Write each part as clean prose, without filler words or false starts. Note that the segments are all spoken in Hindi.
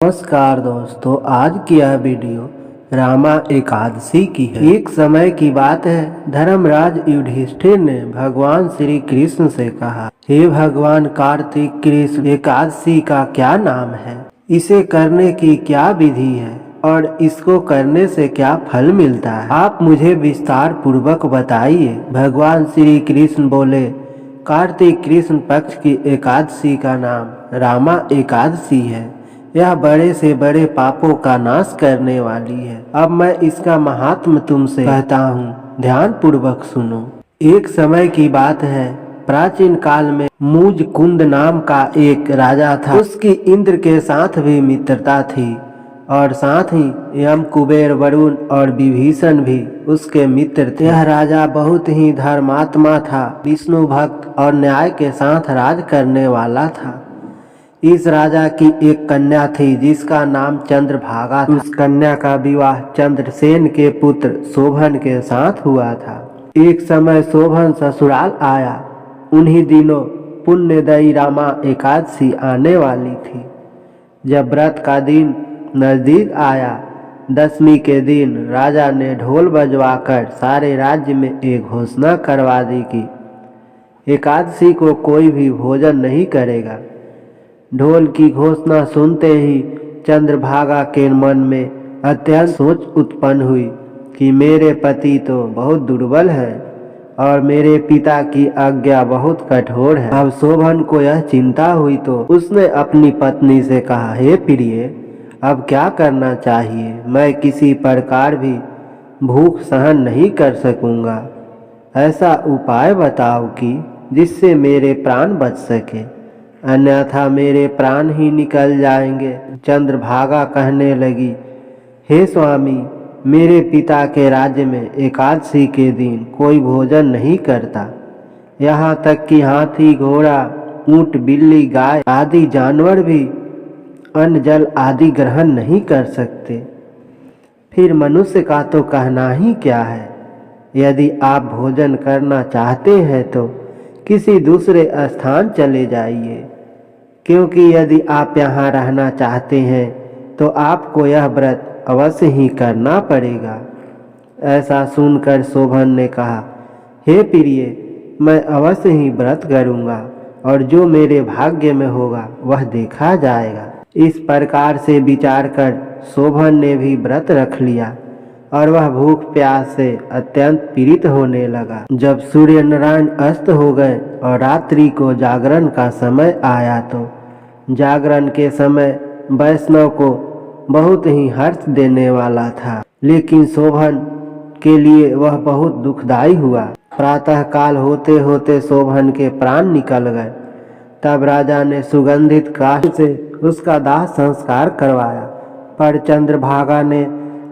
नमस्कार दोस्तों, आज की यह वीडियो रामा एकादशी की है। एक समय की बात है, धर्मराज युधिष्ठिर ने भगवान श्री कृष्ण से कहा, हे भगवान, कार्तिक कृष्ण एकादशी का क्या नाम है, इसे करने की क्या विधि है और इसको करने से क्या फल मिलता है, आप मुझे विस्तार पूर्वक बताइए। भगवान श्री कृष्ण बोले, कार्तिक कृष्ण पक्ष की एकादशी का नाम रामा एकादशी है। यह बड़े से बड़े पापों का नाश करने वाली है। अब मैं इसका महात्म तुमसे कहता हूँ, ध्यान पूर्वक सुनो। एक समय की बात है, प्राचीन काल में मुज कुंद नाम का एक राजा था। उसकी इंद्र के साथ भी मित्रता थी और साथ ही यम, कुबेर, वरुण और विभीषण भी उसके मित्र थे। यह राजा बहुत ही धर्मात्मा था, विष्णु भक्त और न्याय के साथ राज करने वाला था। इस राजा की एक कन्या थी जिसका नाम चंद्रभागा था। उस कन्या का विवाह चंद्रसेन के पुत्र शोभन के साथ हुआ था। एक समय शोभन ससुराल आया। उन्हीं दिनों पुण्यदयी रामा एकादशी आने वाली थी। जब व्रत का दिन नजदीक आया, दशमी के दिन राजा ने ढोल बजवाकर सारे राज्य में एक घोषणा करवा दी कि एकादशी को कोई भी भोजन नहीं करेगा। ढोल की घोषणा सुनते ही चंद्रभागा के मन में अत्यंत सोच उत्पन्न हुई कि मेरे पति तो बहुत दुर्बल हैं और मेरे पिता की आज्ञा बहुत कठोर है। अब शोभन को यह चिंता हुई तो उसने अपनी पत्नी से कहा, हे प्रिय, अब क्या करना चाहिए? मैं किसी प्रकार भी भूख सहन नहीं कर सकूंगा। ऐसा उपाय बताओ कि जिससे मेरे प्राण बच सके, अन्यथा मेरे प्राण ही निकल जाएंगे। चंद्रभागा कहने लगी, हे स्वामी, मेरे पिता के राज्य में एकादशी के दिन कोई भोजन नहीं करता। यहाँ तक कि हाथी, घोड़ा, ऊंट, बिल्ली, गाय आदि जानवर भी अन्न जल आदि ग्रहण नहीं कर सकते। फिर मनुष्य का तो कहना ही क्या है। यदि आप भोजन करना चाहते हैं तो किसी दूसरे स्थान चले जाइए, क्योंकि यदि आप यहाँ रहना चाहते हैं तो आपको यह व्रत अवश्य ही करना पड़ेगा। ऐसा सुनकर शोभन ने कहा, हे प्रिय, मैं अवश्य ही व्रत करूँगा और जो मेरे भाग्य में होगा वह देखा जाएगा। इस प्रकार से विचार कर शोभन ने भी व्रत रख लिया और वह भूख प्यास से अत्यंत पीड़ित होने लगा। जब सूर्य नारायण अस्त हो गए और रात्रि को जागरण का समय आया तो जागरण के समय वैष्णव को बहुत ही हर्ष देने वाला था, लेकिन शोभन के लिए वह बहुत दुखदायी हुआ। प्रातः काल होते होते शोभन के प्राण निकल गए। तब राजा ने सुगंधित काष्ठ से उसका दाह संस्कार करवाया, पर चंद्रभागा ने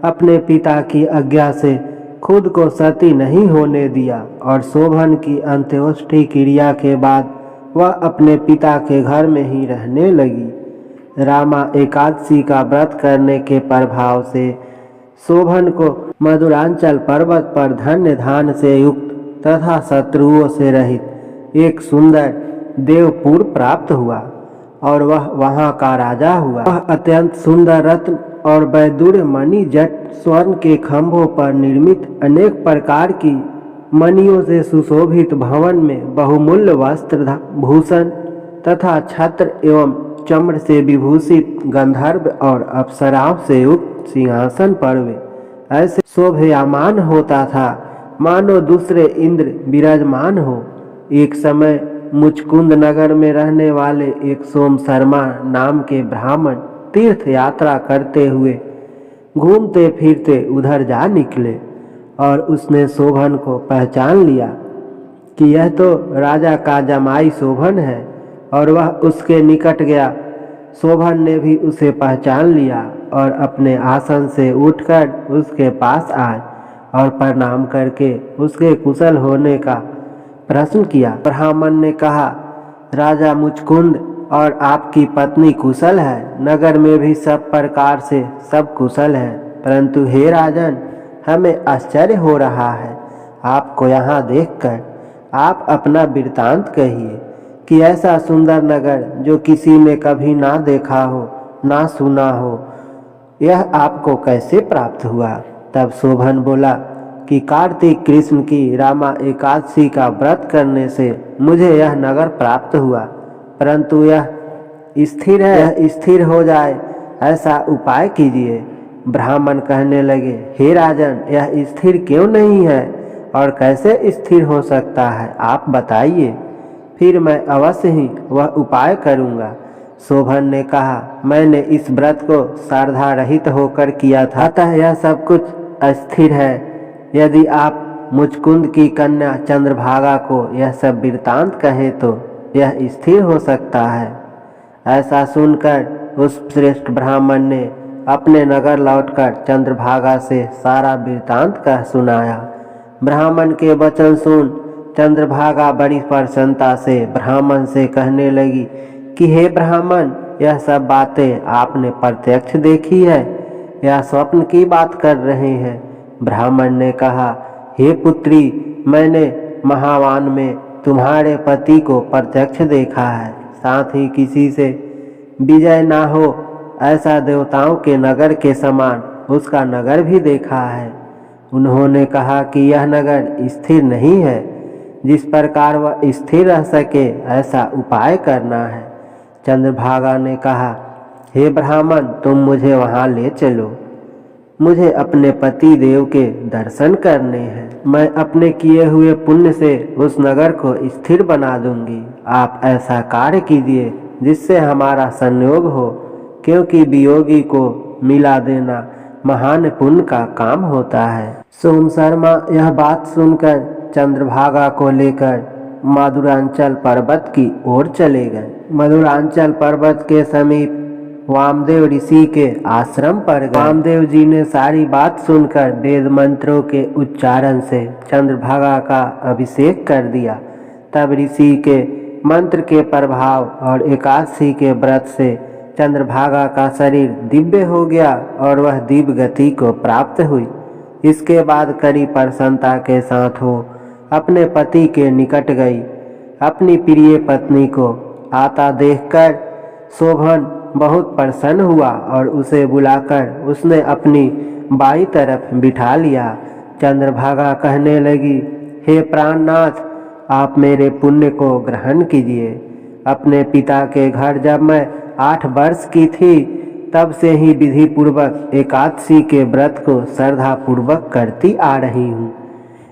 अपने पिता की आज्ञा से खुद को सती नहीं होने दिया और शोभन की अंत्येष्टि क्रिया के बाद वह अपने पिता के घर में ही रहने लगी। रामा एकादशी का व्रत करने के प्रभाव से शोभन को मधुरांचल पर्वत पर धन्य धान से युक्त तथा शत्रुओं से रहित एक सुंदर देवपुर प्राप्त हुआ और वह वहां का राजा हुआ। वह अत्यंत सुंदर रत्न और वैदुर्य मणि जट स्वर्ण के खंभों पर निर्मित अनेक प्रकार की मणियों से सुशोभित भवन में बहुमूल्य वस्त्र, भूषण तथा छत्र एवं चम्र से विभूषित गंधर्व और अप्सराओं से युक्त सिंहासन पर वे ऐसे शोभयामान होता था मानो दूसरे इंद्र विराजमान हो। एक समय मुचकुंद नगर में रहने वाले एक सोम शर्मा नाम के ब्राह्मण तीर्थ यात्रा करते हुए घूमते फिरते उधर जा निकले और उसने शोभन को पहचान लिया कि यह तो राजा का जमाई शोभन है और वह उसके निकट गया। शोभन ने भी उसे पहचान लिया और अपने आसन से उठकर उसके पास आए और प्रणाम करके उसके कुशल होने का प्रश्न किया। ब्राह्मण ने कहा, राजा मुचकुंद और आपकी पत्नी कुशल है, नगर में भी सब प्रकार से सब कुशल है, परंतु हे राजन, हमें आश्चर्य हो रहा है आपको यहाँ देखकर। आप अपना वृत्तांत कहिए कि ऐसा सुंदर नगर जो किसी ने कभी ना देखा हो, ना सुना हो, यह आपको कैसे प्राप्त हुआ? तब शोभन बोला कि कार्तिक कृष्ण की रामा एकादशी का व्रत करने से मुझे यह नगर प्राप्त हुआ, परंतु यह स्थिर है, यह स्थिर हो जाए ऐसा उपाय कीजिए। ब्राह्मण कहने लगे, हे राजन, यह स्थिर क्यों नहीं है और कैसे स्थिर हो सकता है, आप बताइए, फिर मैं अवश्य ही वह उपाय करूँगा। शोभन ने कहा, मैंने इस व्रत को श्रद्धा रहित होकर किया था, अतः यह सब कुछ अस्थिर है। यदि आप मुचकुंद की कन्या चंद्रभागा को यह सब वृत्तांत कहें तो यह स्थिर हो सकता है। ऐसा सुनकर उस श्रेष्ठ ब्राह्मण ने अपने नगर लौटकर चंद्रभागा से सारा वृत्तांत कह सुनाया। ब्राह्मण के वचन सुन चंद्रभागा बड़ी प्रसन्नता से ब्राह्मण से कहने लगी कि हे ब्राह्मण, यह सब बातें आपने प्रत्यक्ष देखी है या स्वप्न की बात कर रहे हैं? ब्राह्मण ने कहा, हे पुत्री, मैंने महावान में तुम्हारे पति को प्रत्यक्ष देखा है, साथ ही किसी से विजय ना हो ऐसा देवताओं के नगर के समान उसका नगर भी देखा है। उन्होंने कहा कि यह नगर स्थिर नहीं है, जिस प्रकार वह स्थिर रह सके ऐसा उपाय करना है। चंद्रभागा ने कहा, हे ब्राह्मण, तुम मुझे वहाँ ले चलो, मुझे अपने पति देव के दर्शन करने हैं। मैं अपने किए हुए पुण्य से उस नगर को स्थिर बना दूंगी। आप ऐसा कार्य कीजिए जिससे हमारा संयोग हो, क्योंकि वियोगी को मिला देना महान पुण्य का काम होता है। सोम शर्मा यह बात सुनकर चंद्रभागा को लेकर मधुरांचल पर्वत की ओर चले गए। मधुरांचल पर्वत के समीप वामदेव ऋषि के आश्रम पर गए। वामदेव जी ने सारी बात सुनकर वेद मंत्रों के उच्चारण से चंद्रभागा का अभिषेक कर दिया। तब ऋषि के मंत्र के प्रभाव और एकादशी के व्रत से चंद्रभागा का शरीर दिव्य हो गया और वह दिव्य गति को प्राप्त हुई। इसके बाद कड़ी प्रसन्नता के साथ वो अपने पति के निकट गई। अपनी प्रिय पत्नी को आता देखकर शोभन बहुत प्रसन्न हुआ और उसे बुलाकर उसने अपनी बाईं तरफ बिठा लिया। चंद्रभागा कहने लगी, हे प्राणनाथ, आप मेरे पुण्य को ग्रहण कीजिए। अपने पिता के घर जब मैं 8 वर्ष की थी तब से ही विधि पूर्वक एकादशी के व्रत को श्रद्धा पूर्वक करती आ रही हूँ।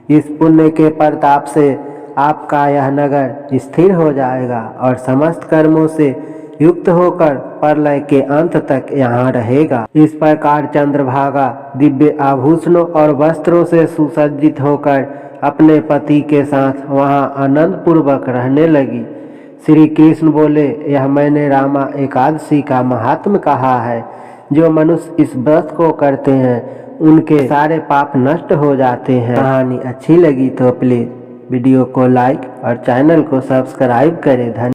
इस पुण्य के प्रताप से आपका यह नगर स्थिर हो जाएगा और समस्त कर्मों से युक्त होकर प्रलय के अंत तक यहाँ रहेगा। इस प्रकार चंद्रभागा दिव्य आभूषणों और वस्त्रों से सुसज्जित होकर अपने पति के साथ वहाँ आनंद पूर्वक रहने लगी। श्री कृष्ण बोले, यह मैंने रामा एकादशी का महात्म्य कहा है। जो मनुष्य इस व्रत को करते हैं उनके सारे पाप नष्ट हो जाते हैं। कहानी अच्छी लगी तो प्लीज़ वीडियो को लाइक और चैनल को सब्सक्राइब करें। धन्यवाद।